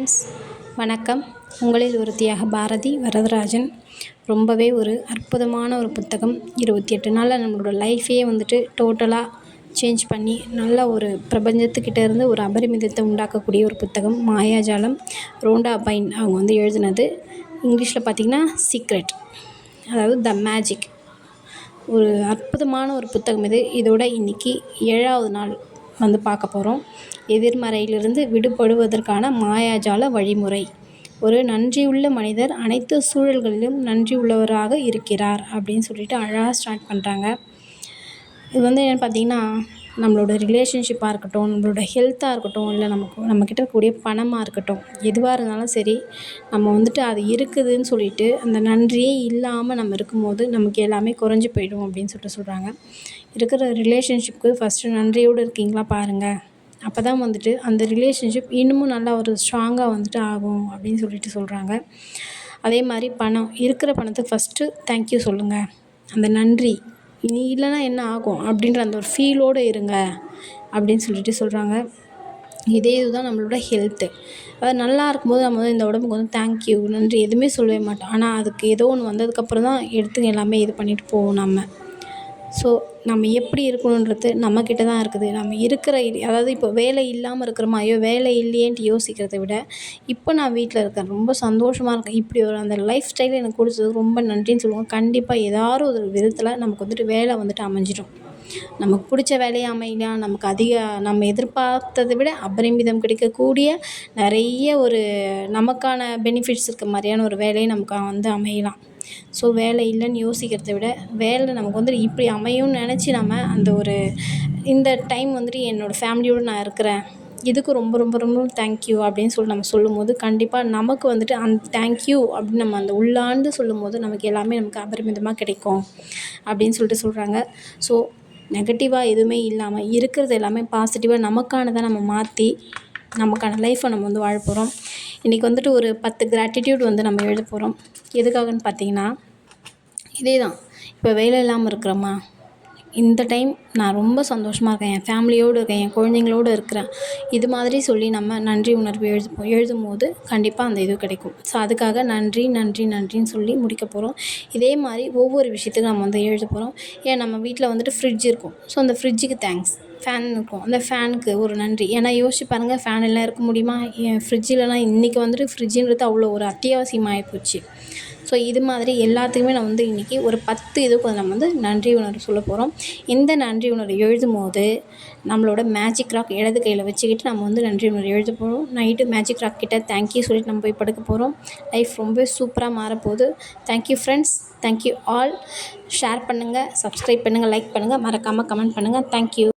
Friends, வணக்கம். உங்களில் ஒருத்தியாக பாரதி வரதராஜன். ரொம்பவே ஒரு அற்புதமான ஒரு புத்தகம். 28 நாளில் நம்மளோட லைஃபையே டோட்டலாக சேஞ்ச் பண்ணி நல்ல ஒரு பிரபஞ்சத்துக்கிட்ட இருந்து ஒரு அபரிமிதத்தை உண்டாக்கக்கூடிய ஒரு புத்தகம் மாயாஜாலம். ரோண்டா பைன் அவங்க எழுதினது. இங்கிலீஷில் பார்த்திங்கன்னா சீக்ரெட், அதாவது த மேஜிக். ஒரு அற்புதமான ஒரு புத்தகம் இது. இதோட இன்றைக்கி 7வது நாள் பார்க்க போகிறோம். எதிர்மறையிலிருந்து விடுபடுவதற்கான மாயாஜால வழிமுறை. ஒரு நன்றியுள்ள மனிதர் அனைத்து சூழல்களிலும் நன்றி உள்ளவராக இருக்கிறார் அப்படின்னு சொல்லிட்டு அழகாக ஸ்டார்ட் பண்ணுறாங்க. இது என்னென்னு பார்த்திங்கன்னா, நம்மளோட ரிலேஷன்ஷிப்பாக இருக்கட்டும், நம்மளோட ஹெல்த்தாக இருக்கட்டும், இல்லை நம்மக்கிட்ட இருக்கக்கூடிய பணமாக இருக்கட்டும், எதுவாக இருந்தாலும் சரி, நம்ம அது இருக்குதுன்னு சொல்லிட்டு அந்த நன்றியே இல்லாமல் நம்ம இருக்கும்போது நமக்கு எல்லாமே குறைஞ்சி போயிடும் அப்படின்னு சொல்கிறாங்க. இருக்கிற ரிலேஷன்ஷிப்புக்கு ஃபஸ்ட்டு நன்றியோடு இருக்கீங்களா பாருங்கள். அப்போ தான் அந்த ரிலேஷன்ஷிப் இன்னமும் நல்லா ஒரு ஸ்ட்ராங்காக ஆகும் அப்படின்னு சொல்லிட்டு சொல்கிறாங்க. அதே மாதிரி பணம், இருக்கிற பணத்துக்கு ஃபஸ்ட்டு தேங்க்யூ சொல்லுங்கள். அந்த நன்றி இனி இல்லைன்னா என்ன ஆகும் அப்படின்ற அந்த ஒரு ஃபீலோடு இருங்க அப்படின்னு சொல்லிட்டு சொல்கிறாங்க. இதே இதுதான் நம்மளோட ஹெல்த்து. அது நல்லா இருக்கும்போது நம்ம இந்த உடம்புக்கு தேங்க்யூ நன்றி எதுவுமே சொல்லவே மாட்டோம். ஆனால் அதுக்கு ஏதோ ஒன்று வந்ததுக்கப்புறம் தான் எடுத்து எல்லாமே இது பண்ணிட்டு போவோம் நம்ம. ஸோ நம்ம எப்படி இருக்கணுன்றது நம்மக்கிட்ட தான் இருக்குது. நம்ம இருக்கிற அதாவது இப்போ வேலை இல்லாமல் இருக்கிறோமா, ஐயோ வேலை இல்லையேன்ட்டு யோசிக்கிறத விட, இப்போ நான் வீட்டில் இருக்கேன், ரொம்ப சந்தோஷமாக இருக்கேன், இப்படி ஒரு அந்த லைஃப் ஸ்டைலை எனக்கு கொடுத்ததுக்கு ரொம்ப நன்றின்னு சொல்லுவோம். கண்டிப்பாக ஏதாவது ஒரு விதத்தில் நமக்கு வேலை அமைஞ்சிடும். நமக்கு பிடிச்ச வேலையை அமையலாம், நமக்கு நம்ம எதிர்பார்த்ததை விட அபரிமிதம் கிடைக்கக்கூடிய நிறைய ஒரு நமக்கான பெனிஃபிட்ஸ் இருக்க மாதிரியான ஒரு வேலையை நமக்கு அமையலாம். ஸோ வேலை இல்லைன்னு யோசிக்கிறத விட, வேலை நமக்கு இப்படி அமையும்னு நினச்சி நம்ம அந்த ஒரு இந்த டைம் என்னோடய ஃபேமிலியோடு நான் இருக்கிறேன், இதுக்கு ரொம்ப ரொம்ப ரொம்ப தேங்க்யூ அப்படின்னு சொல்லி நம்ம சொல்லும்போது, கண்டிப்பாக நமக்கு அந்த தேங்க்யூ அப்படின்னு நம்ம அந்த உள்ளாண்டு சொல்லும்போது நமக்கு எல்லாமே நமக்கு அபரிமிதமாக கிடைக்கும் அப்படின்னு சொல்கிறாங்க. ஸோ நெகட்டிவாக எதுவுமே இல்லாமல் இருக்கிறது எல்லாமே பாசிட்டிவாக நமக்கானதை நம்ம மாற்றி நமக்கான லைஃப்பை நம்ம வாழ போகிறோம். இன்றைக்கி ஒரு 10 கிராட்டிடியூட் நம்ம எழுத போகிறோம். எதுக்காகன்னு பார்த்தீங்கன்னா, இதே தான். இப்போ வேலை இல்லாமல் இருக்கிறோமா, இந்த டைம் நான் ரொம்ப சந்தோஷமாக இருக்கேன், என் ஃபேமிலியோடு இருக்கேன், என் குழந்தைங்களோடு இருக்கிறேன், இது மாதிரி சொல்லி நம்ம நன்றி உணர்வு எழுதும்போது கண்டிப்பாக அந்த இது கிடைக்கும். ஸோ அதுக்காக நன்றி நன்றி நன்றின்னு சொல்லி முடிக்க போகிறோம். இதே மாதிரி ஒவ்வொரு விஷயத்துக்கும் நம்ம எழுத போகிறோம். ஏன் நம்ம வீட்டில் ஃப்ரிட்ஜ் இருக்கும், ஸோ அந்த ஃப்ரிட்ஜுக்கு தேங்க்ஸ். ஃபேன் இருக்கும், அந்த ஃபேனுக்கு ஒரு நன்றி. ஏன்னா யோசிச்சு பாருங்கள், ஃபேன் எல்லாம் இருக்க முடியுமா? ஃப்ரிட்ஜ் இல்லைனா இன்றைக்கி ஃப்ரிட்ஜுன்றது அவ்வளோ ஒரு அத்தியாவசியமாகி போச்சு. ஸோ இது மாதிரி எல்லாத்துக்குமே நான் இன்றைக்கி ஒரு 10 இதுக்கு நம்ம நன்றி உணர்வு சொல்ல போகிறோம். இந்த நன்றி உணர்வு எழுதும்போது நம்மளோட மேஜிக் ராக் இடது கையில் வச்சுக்கிட்டு நம்ம நன்றி உணர்வு எழுத போகிறோம். நைட்டு மேஜிக் ராக் கிட்ட தேங்க்யூ சொல்லிட்டு நம்ம போய் படுக்க போகிறோம். லைஃப் ரொம்ப சூப்பராக மாறப்போகுது. Thank you friends, thank you all. Share பண்ணுங்கள், சப்ஸ்கிரைப் பண்ணுங்கள், லைக் பண்ணுங்கள், மறக்காமல் கமெண்ட் பண்ணுங்கள். தேங்க்யூ.